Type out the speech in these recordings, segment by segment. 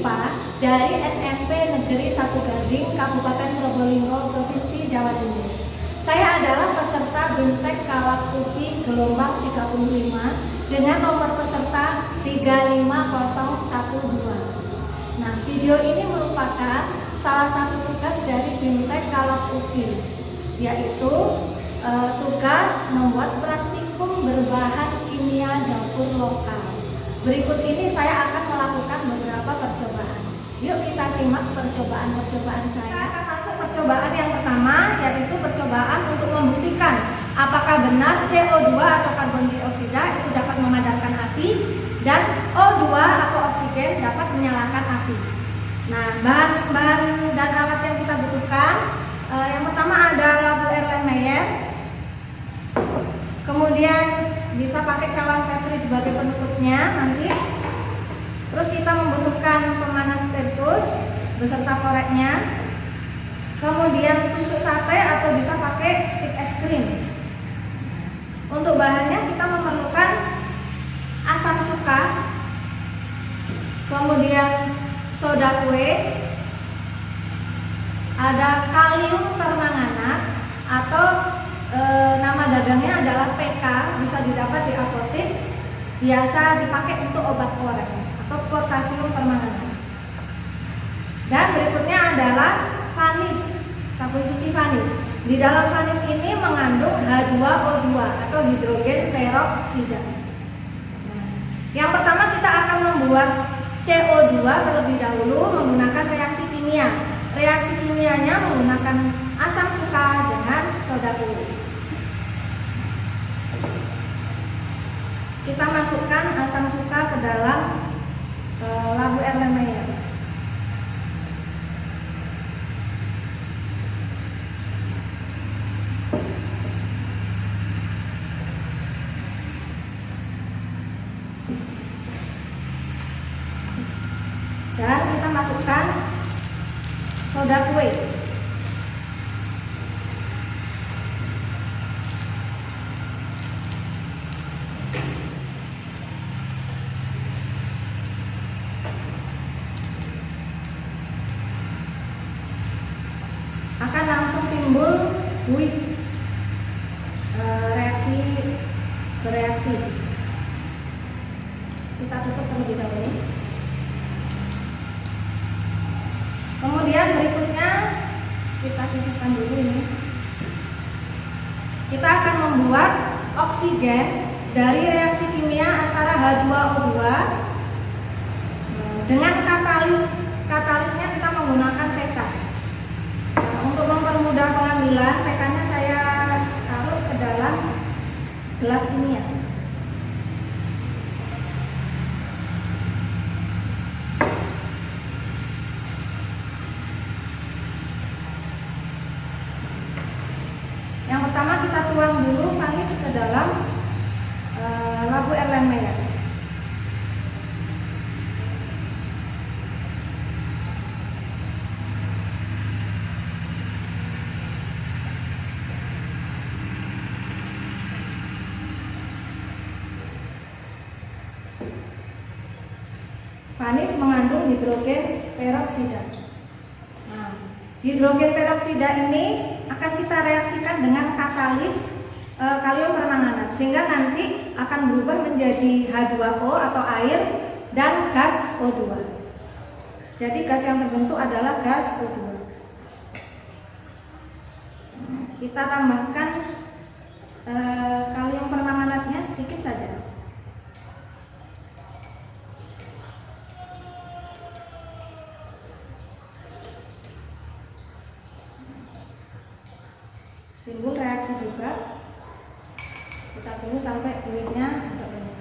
IPA dari SMP Negeri 1 Gading, Kabupaten Probolinggo, Provinsi Jawa Timur. Saya adalah peserta BIMTEK Kalak UPI gelombang 35 dengan nomor peserta 35012. Nah, video ini merupakan salah satu tugas dari BIMTEK Kalak UPI, yaitu tugas membuat praktikum berbahan kimia dapur lokal. Berikut ini saya akan melakukan beberapa percobaan. Yuk kita simak percobaan-percobaan saya. Kita akan masuk percobaan yang pertama, yaitu percobaan untuk membuktikan apakah benar CO2 atau karbon dioksida itu dapat memadamkan api dan O2 atau oksigen dapat menyalakan api. Nah, bahan dan alat yang kita butuhkan, yang pertama ada lampu Erlenmeyer, kemudian bisa pakai cawan Petri sebagai penutupnya nanti. Terus kita membutuhkan pemanas spiritus beserta koreknya. Kemudian tusuk sate atau bisa pakai stik es krim. Untuk bahannya kita memerlukan asam cuka, kemudian soda kue, ada kalium permanganat atau nama dagangnya adalah PK, bisa didapat di apotek, biasa dipakai untuk obat korek atau potasium permanganat. Dan berikutnya adalah vanis, sabun cuci vanis. Di dalam vanis ini mengandung H2O2 atau hidrogen peroksida. Nah, yang pertama kita akan membuat CO2 terlebih dahulu menggunakan reaksi kimia. Reaksi kimianya menggunakan asam cuka dengan soda kue. Kita masukkan asam cuka ke dalam lampu Erlenmeyer. Dan kita masukkan soda kue. Akan langsung timbul reaksi bereaksi. Kita tutup terlebih dahulu. Kemudian berikutnya kita sisihkan dulu ini. Kita akan membuat oksigen dari reaksi kimia antara H2O2 dengan katalis. Katalisnya kita menggunakan PK. Untuk mempermudah pengambilan, PK-nya saya taruh ke dalam gelas kimia. Yang pertama kita tuang dulu vanis ke dalam lampu Erlenmeyer. Vanis mengandung hidrogen peroksida. Nah, hidrogen peroksida ini akan kita reaksikan dengan katalis kalium permanganat, sehingga nanti akan berubah menjadi H2O atau air dan gas O2. Jadi gas yang terbentuk adalah gas O2. Kita tambahkan kalium permanganatnya sedikit saja. Timbul reaksi juga. Kita tunggu sampai fluidnya agak banyak.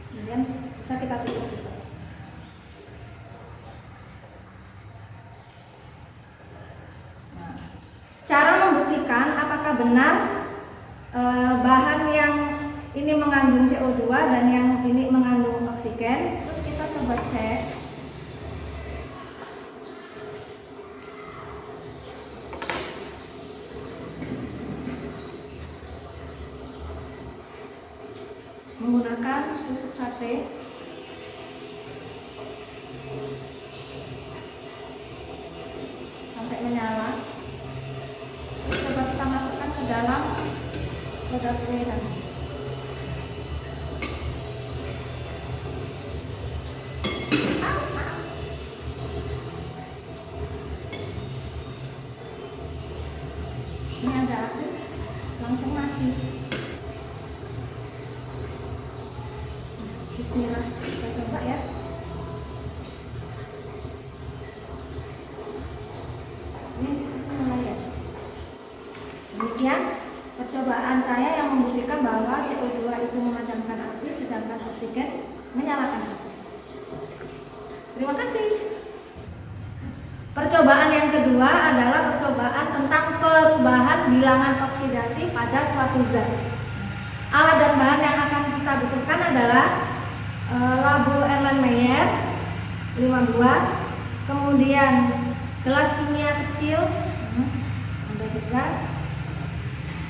Kemudian bisa kita tutup juga. Nah, cara membuktikan apakah benar bahan yang ini mengandung CO2 dan yang ini mengandung oksigen. Terus kita coba cek. menggunakan tusuk sate. soda kue tadi. Ini ada api, langsung mati. Bismillah, kita coba ya. Ini mulai ya. Demikian percobaan saya yang membuktikan bahwa CO2 itu memadamkan api, sedangkan oksigen menyalakan api. Terima kasih. Percobaan yang kedua adalah percobaan tentang perubahan bilangan oksidasi pada suatu zat. Alat dan bahan yang akan kita butuhkan adalah labu Erlenmeyer 5 buah, kemudian gelas kimia kecil, ada juga,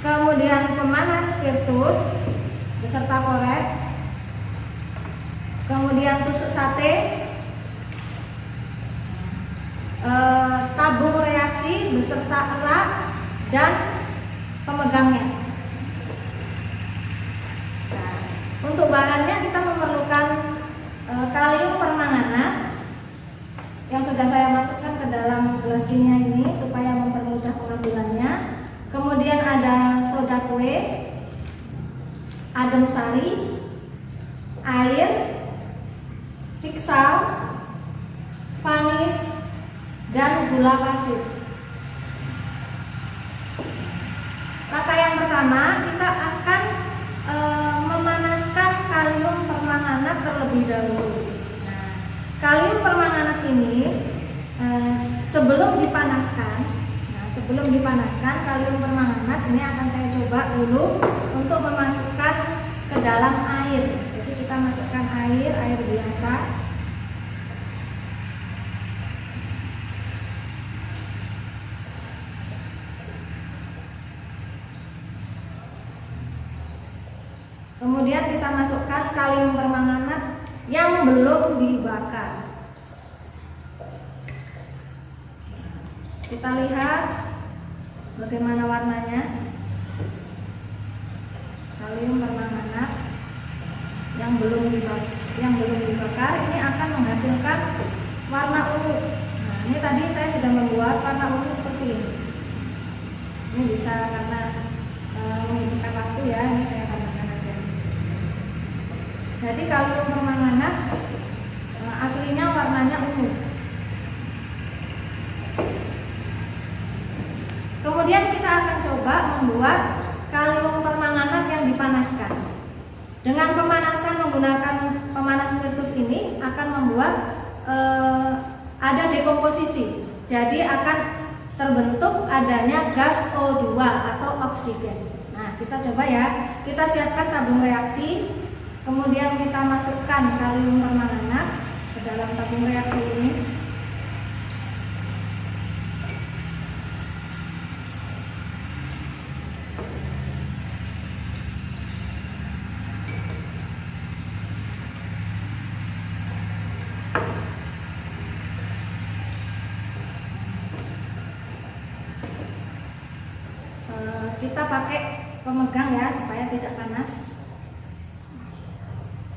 kemudian pemanas spiritus beserta korek, kemudian tusuk sate, tabung reaksi beserta erak dan pemegangnya. Nah, untuk bahannya kita memerlukan kalium permanganat yang sudah saya masukkan ke dalam gelas kimia ini supaya mempermudah pengambilannya. Kemudian ada soda kue, adem sari, air, fiksal, vanis, dan gula pasir. Langkah yang pertama, kita akan memanaskan kalium permanganat terlebih dahulu. Nah, kalium permanganat ini sebelum dipanaskan kalium permanganat ini akan saya coba dulu untuk memasukkan ke dalam air. Jadi kita masukkan air biasa. Kemudian kita masukkan kalium permanganat yang belum dibakar. Kita lihat bagaimana warnanya. Kalium permanganat yang belum dibakar ini akan menghasilkan warna ungu. Nah, ini tadi saya sudah membuat warna ungu seperti ini. Ini bisa karena membutuhkan waktu ya, ini saya tambahkan aja. Jadi kalium permanganat aslinya warnanya ungu. Kemudian kita akan coba membuat kalium permanganat yang dipanaskan. Dengan pemanasan menggunakan pemanas spiritus ini akan membuat ada dekomposisi. Jadi akan terbentuk adanya gas O2 atau oksigen. Nah, kita coba ya. Kita siapkan tabung reaksi. Kemudian kita masukkan kalium permanganat ke dalam tabung reaksi ini. Kita pakai pemegang ya supaya tidak panas.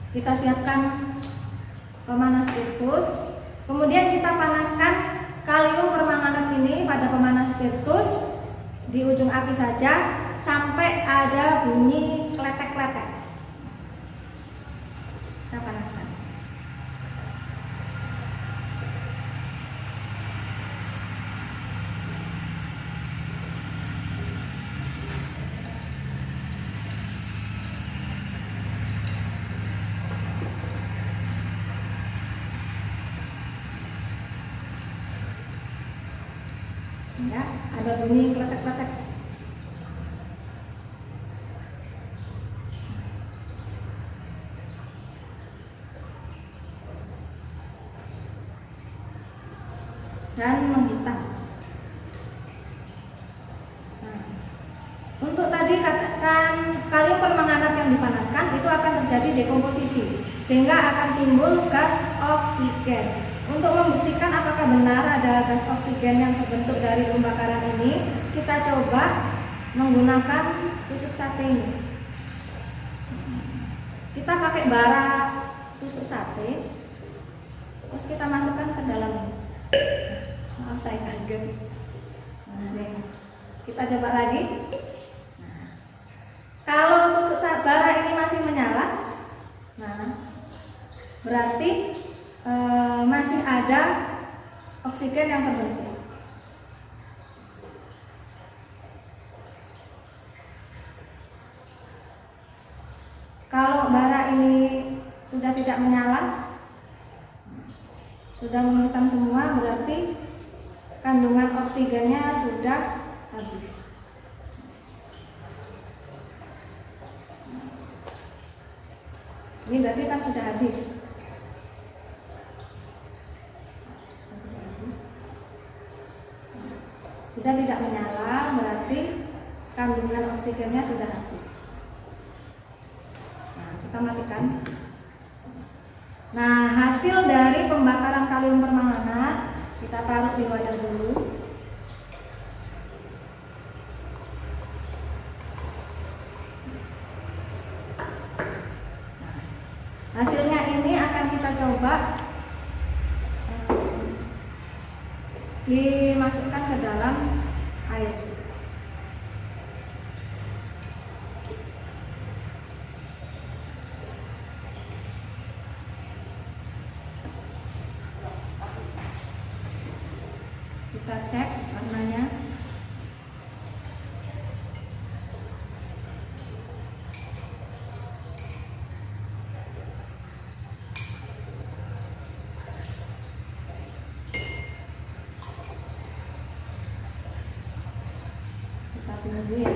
Kita siapkan pemanas spiritus. Kemudian kita panaskan kalium permanganat ini pada pemanas spiritus di ujung api saja sampai ada bunyi kletek-kletek. Kita panaskan. Ya, ada bunyi kletek-kletek. Dan menghitam. Nah, untuk tadi katakan kalium permanganat yang dipanaskan itu akan terjadi dekomposisi sehingga akan timbul gas oksigen. Untuk membuktikan apakah benar ada gas oksigen yang terbentuk dari pembakaran ini, kita coba menggunakan tusuk sate ini. Kita pakai bara tusuk sate, terus kita masukkan ke dalam ini. Maaf saya kaget. Nah, kita coba lagi. Nah, kalau tusuk bara ini masih menyala, nah berarti masih ada oksigen yang terbentuk. Kalau bara ini sudah tidak menyala, sudah menghitam semua, berarti kandungan oksigennya sudah habis. Ini berarti kan sudah habis. Sudah tidak menyala, berarti kandungan oksigennya sudah habis. Kita matikan. Nah, hasil dari pembakaran kalium permanganat kita taruh di wadah dulu. Hasilnya ini akan kita coba dimasukkan ke dalam air. Kita cek warnanya. Kita tunggu ya.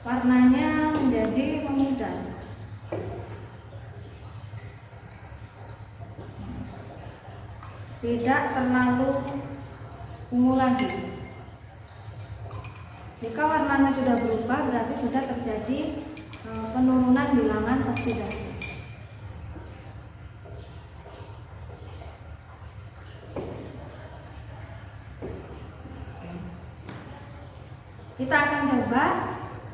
Warnanya menjadi memudar. Tidak terlalu ungu lagi. Jika warnanya sudah berubah, berarti sudah terjadi penurunan bilangan oksidasi. Kita akan coba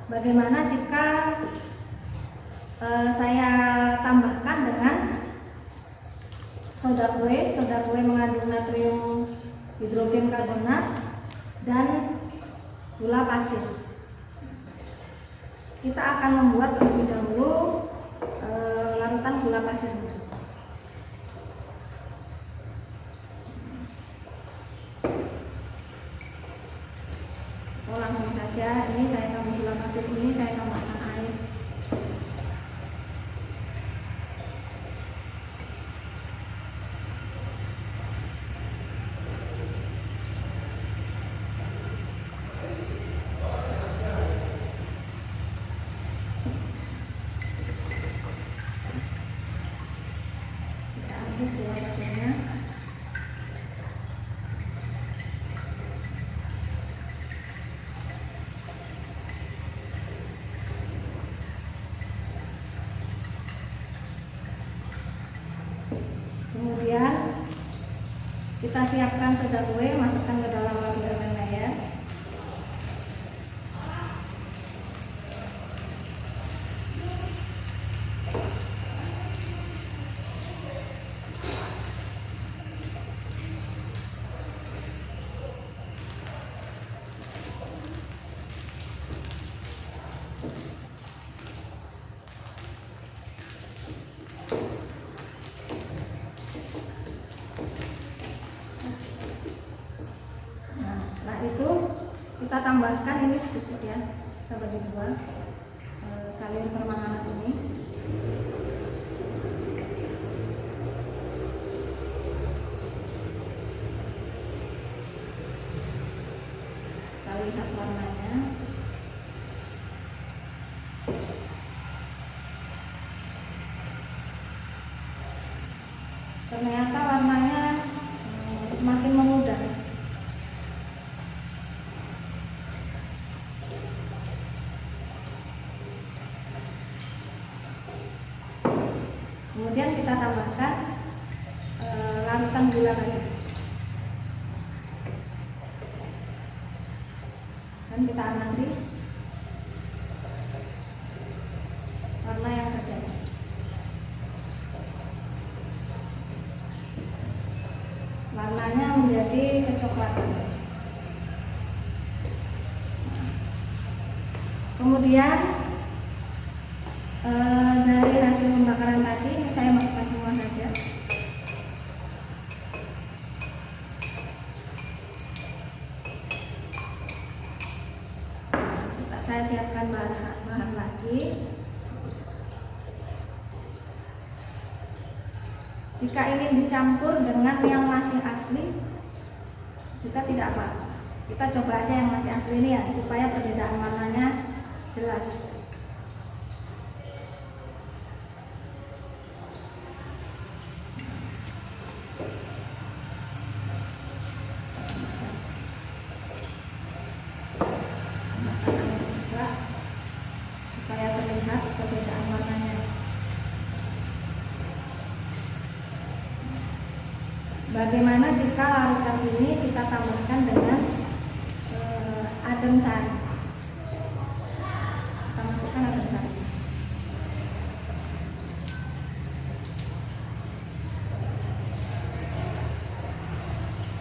bagaimana jika saya tambahkan dengan soda kue mengandung natrium hidrogen karbonat dan gula pasir. Kita akan membuat terlebih dahulu larutan gula pasir. Langsung saja, ini saya tambah gula pasir, ini saya tambahkan air. Kita aduk gula pasirnya. Kemudian kita siapkan soda kue, masukkan ke dalam lampiran layar. Itu kita tambahkan ini sedikit ya, kita bagi dua kalium permanganat ini. ternyata warnanya semakin memudar. Kemudian kita tambahkan larutan gula tadi dan kita amati warna yang terjadi. Warnanya menjadi kecoklatan. Kemudian dari hasil pembakaran tadi ini saya masukkan semua saja. Saya siapkan bahan lagi. Jika ingin dicampur dengan yang masih asli juga tidak apa-apa. Kita coba aja yang masih asli ini ya, supaya perbedaan warnanya jelas. Supaya terlihat perbedaan warnanya. Bagaimana jika larutan ini kita tambahkan dengan adem sari? Kita masukkan adem sari.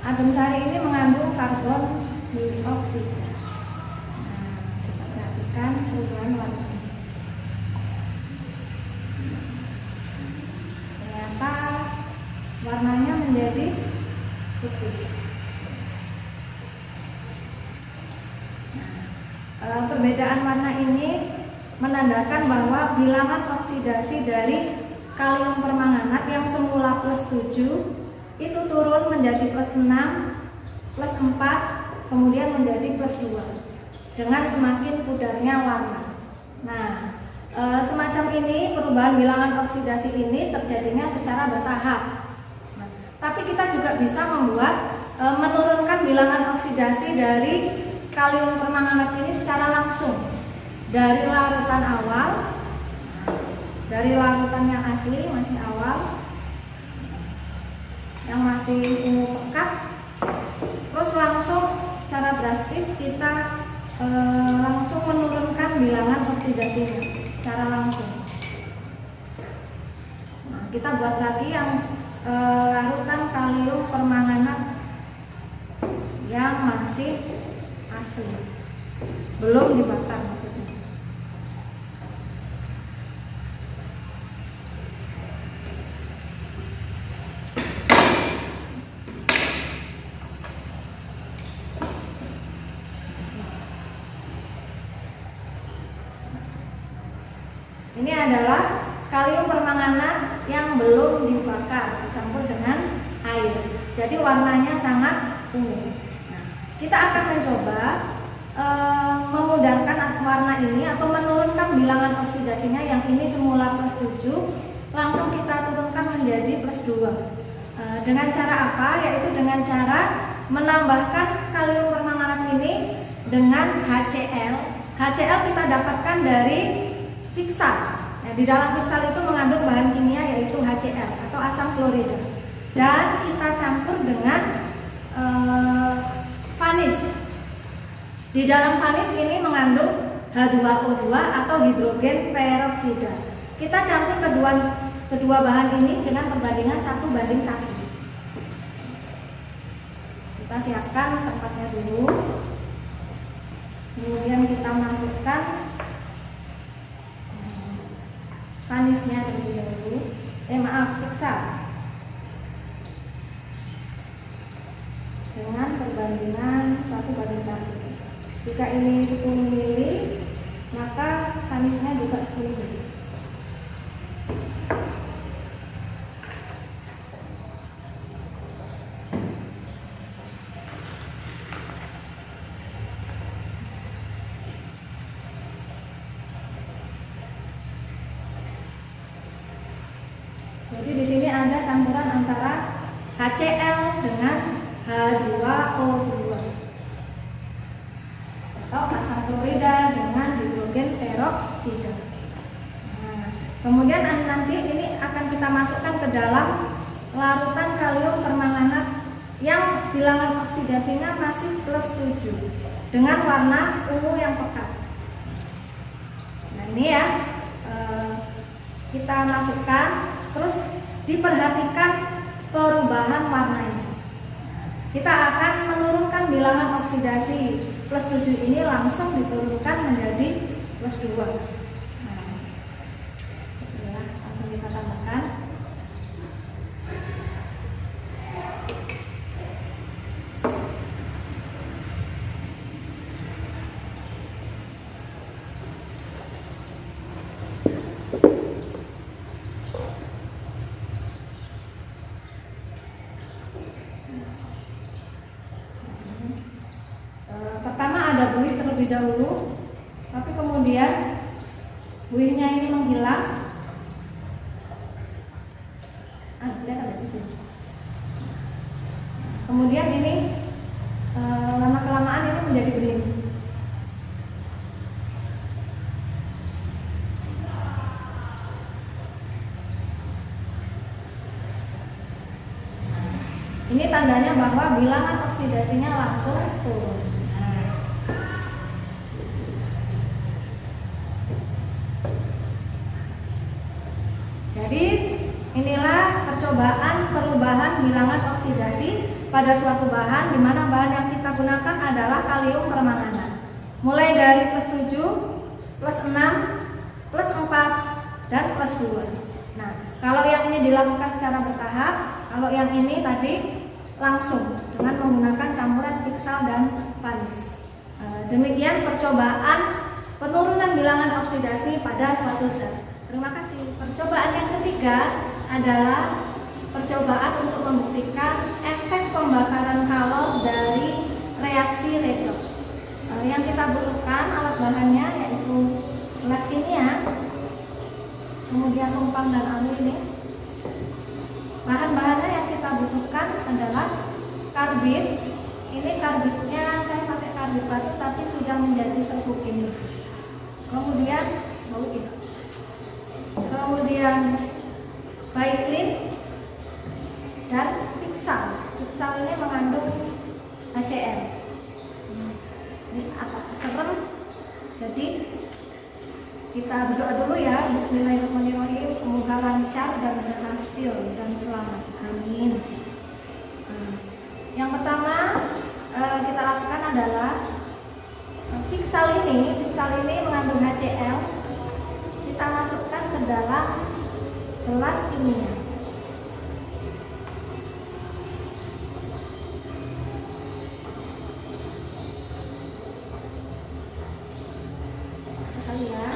Adem sari ini mengandung karbon dioksida. Nah, kita perhatikan perubahan warna. Ternyata warnanya menjadi putih. Nah, perbedaan warna ini menandakan bahwa bilangan oksidasi dari kalium permanganat yang semula +7 itu turun menjadi +6, +4, kemudian menjadi +2 dengan semakin pudarnya warna. Nah, semacam ini perubahan bilangan oksidasi ini terjadinya secara bertahap. Tapi kita juga bisa menurunkan bilangan oksidasi dari kalium permanganat ini secara langsung dari larutan awal, dari larutan yang asli masih awal, yang masih ungu pekat, terus langsung secara drastis kita langsung menurunkan bilangan oksidasinya secara langsung. Nah, kita buat lagi yang larutan kalium permanganat yang masih asli, belum dibakar maksudnya. Ini adalah kalium permanganat yang belum dibakar dicampur dengan air. Jadi warnanya sangat ungu. Nah, kita akan mencoba memudarkan warna ini atau menurunkan bilangan oksidasinya yang ini semula +7 langsung kita turunkan menjadi +2. Dengan cara apa? Yaitu dengan cara menambahkan kalium permanganat ini dengan HCl. HCl kita dapatkan dari fiksal. Nah, di dalam fiksal itu mengandung bahan kimia yaitu HCl atau asam klorida. Dan kita campur dengan vanis. Di dalam vanis ini mengandung H2O2 atau hidrogen peroksida. Kita campur kedua bahan ini dengan perbandingan 1:1. Kita siapkan tempatnya dulu. Kemudian kita masukkan vanisnya terlebih dahulu. Fiksal dengan perbandingan 1:1. Jika ini 10 ml, maka vanisnya juga 10 ml. Jadi Jadi di sini ada campuran antara HCl dengan H2O2 atau asam klorida dengan hidrogen peroksida. Nah, kemudian nanti ini akan kita masukkan ke dalam larutan kalium permanganat yang bilangan oksidasinya masih +7 dengan warna ungu yang pekat. Nah ini ya, kita masukkan, terus diperhatikan perubahan warnanya. Kita akan menurunkan bilangan oksidasi +7 ini langsung diturunkan menjadi +2. Nah, bismillah, langsung kita tambahkan. Pertama ada buih terlebih dahulu, tapi kemudian buihnya ini menghilang. Lihat ada di sini. Kemudian ini lama kelamaan ini menjadi bening. Ini tandanya bahwa bilangan oksidasinya langsung turun. Jadi inilah percobaan perubahan bilangan oksidasi pada suatu bahan, di mana bahan yang kita gunakan adalah kalium permanganat. Mulai dari +7, +6, +4, dan +2. Nah, kalau yang ini dilakukan secara bertahap, kalau yang ini tadi langsung dengan menggunakan campuran piksal dan panis. Demikian percobaan penurunan bilangan oksidasi pada suatu zat. Terima kasih. Percobaan yang ketiga adalah percobaan untuk membuktikan efek pembakaran kalor dari reaksi redoks. Yang kita butuhkan alat bahannya yaitu gelas kimia, kemudian tumpang dan alu ini. Bahan-bahannya yang kita butuhkan adalah karbit. Ini karbitnya saya pakai karbit batu tapi sudah menjadi serbuk ini. Kemudian bau ini. Kemudian baiklin dan piksal. Piksal ini mengandung HCl. Ini agak serem. Jadi kita berdoa dulu ya. Bismillahirrahmanirrahim. Semoga lancar dan berhasil dan selamat. Amin. Yang pertama kita lakukan adalah piksal ini. Piksal ini mengandung HCl. Kita masukkan ke dalam gelas kimia. Sekali ya.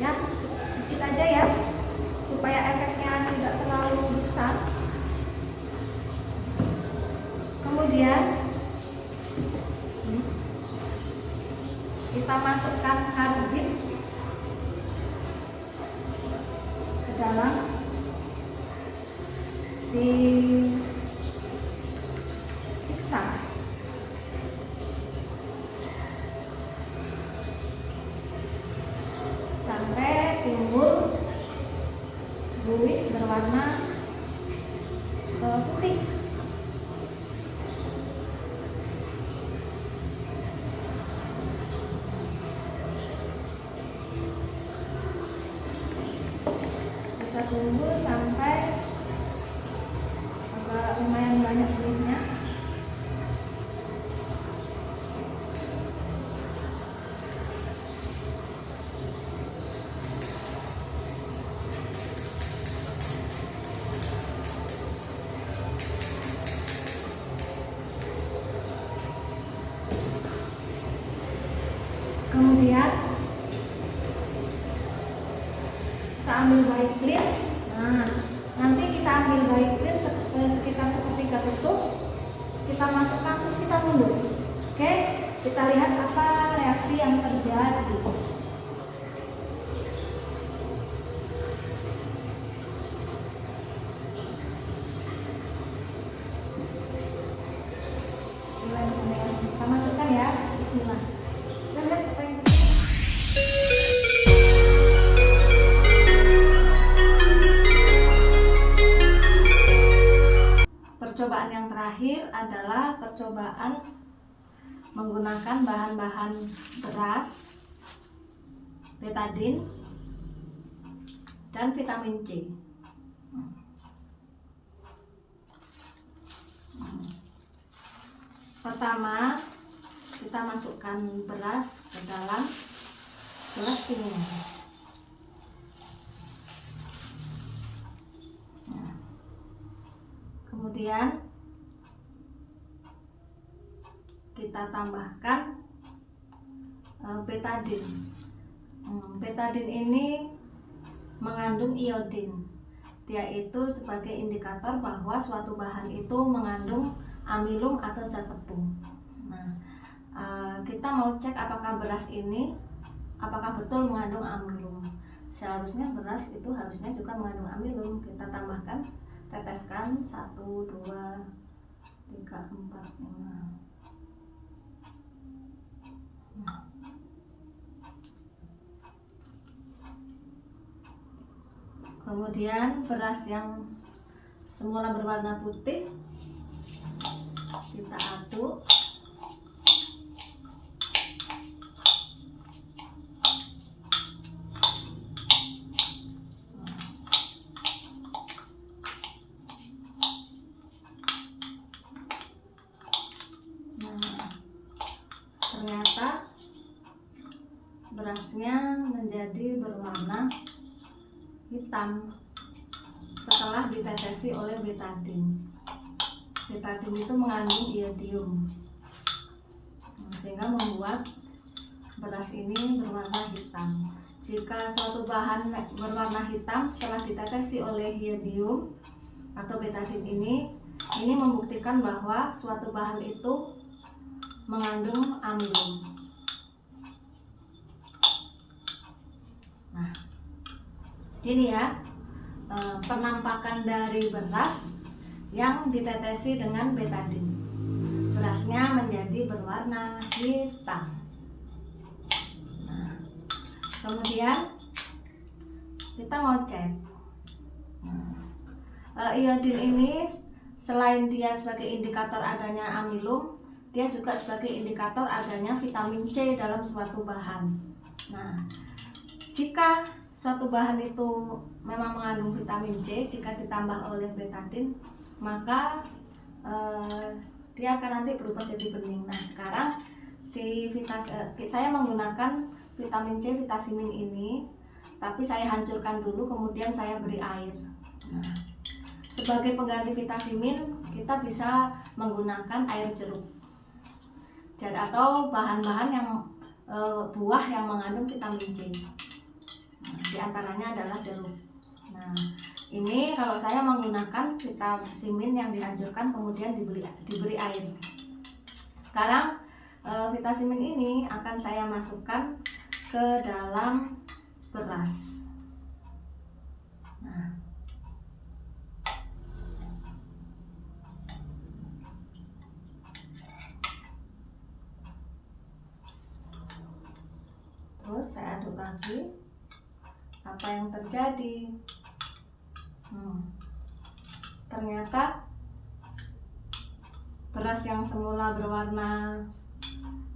Ya, sedikit aja ya, supaya efeknya tidak terlalu besar. Kemudian kita masukkan karbit ke dalam si piksal. Sampai timbul buih berwarna putih. Kita tunggu sampai agak lumayan banyak buihnya. Kemudian kita ambil baiklin. Nah, nanti kita ambil baiklin sekitar sepertiga tutup. Kita masukkan terus kita tunggu lihat apa reaksi yang terjadi. Kita masukkan ya, bismillah. Lihat apa yang percobaan yang terakhir adalah percobaan menggunakan bahan-bahan beras, betadin, dan vitamin C. Pertama, kita masukkan beras ke dalam gelas ini. Kemudian kita tambahkan betadin. Betadin ini mengandung iodin. Dia itu sebagai indikator bahwa suatu bahan itu mengandung amilum atau zat tepung. Nah, kita mau cek apakah beras ini apakah betul mengandung amilum. Seharusnya beras itu harusnya juga mengandung amilum. Kita tambahkan, teteskan 1, 2, 3, 4, 5. Kemudian beras yang semula berwarna putih kita aduk. Ternyata berasnya menjadi berwarna hitam setelah ditetesi oleh betadin. Betadin itu mengandung iodium, sehingga membuat beras ini berwarna hitam. Jika suatu bahan berwarna hitam setelah ditetesi oleh iodium atau betadin ini membuktikan bahwa suatu bahan itu mengandung amilum. Nah, ini ya penampakan dari beras yang ditetesi dengan betadin. Berasnya menjadi berwarna hitam. Nah, kemudian kita mau cek. Iodin ini selain dia sebagai indikator adanya amilum, dia juga sebagai indikator adanya vitamin C dalam suatu bahan. Nah, jika suatu bahan itu memang mengandung vitamin C, jika ditambah oleh betadin, maka dia akan nanti berubah jadi bening. Nah, sekarang saya menggunakan vitamin C vitasimin ini, tapi saya hancurkan dulu, kemudian saya beri air. Nah, sebagai pengganti vitasimin, kita bisa menggunakan air jeruk atau bahan-bahan yang buah yang mengandung vitamin C. Di antaranya adalah jeruk. Nah, ini kalau saya menggunakan vitasimin yang dihancurkan kemudian diberi air. Sekarang vitasimin ini akan saya masukkan ke dalam beras. Nah, terus saya aduk lagi. Apa yang terjadi? Ternyata beras yang semula berwarna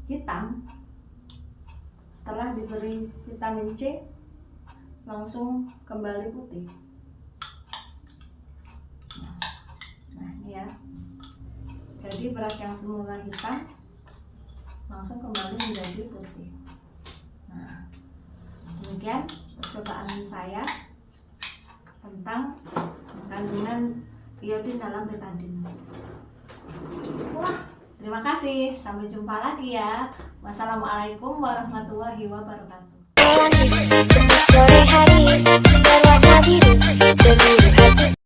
hitam setelah diberi vitamin C langsung kembali putih. Nah, ini ya. Jadi beras yang semula hitam langsung kembali menjadi putih. Nah, demikian percobaan saya tentang kandungan iodin dalam betadin. Terima kasih, sampai jumpa lagi ya. Wassalamualaikum warahmatullahi wabarakatuh. Sore hari berwarna biru, seluruh hati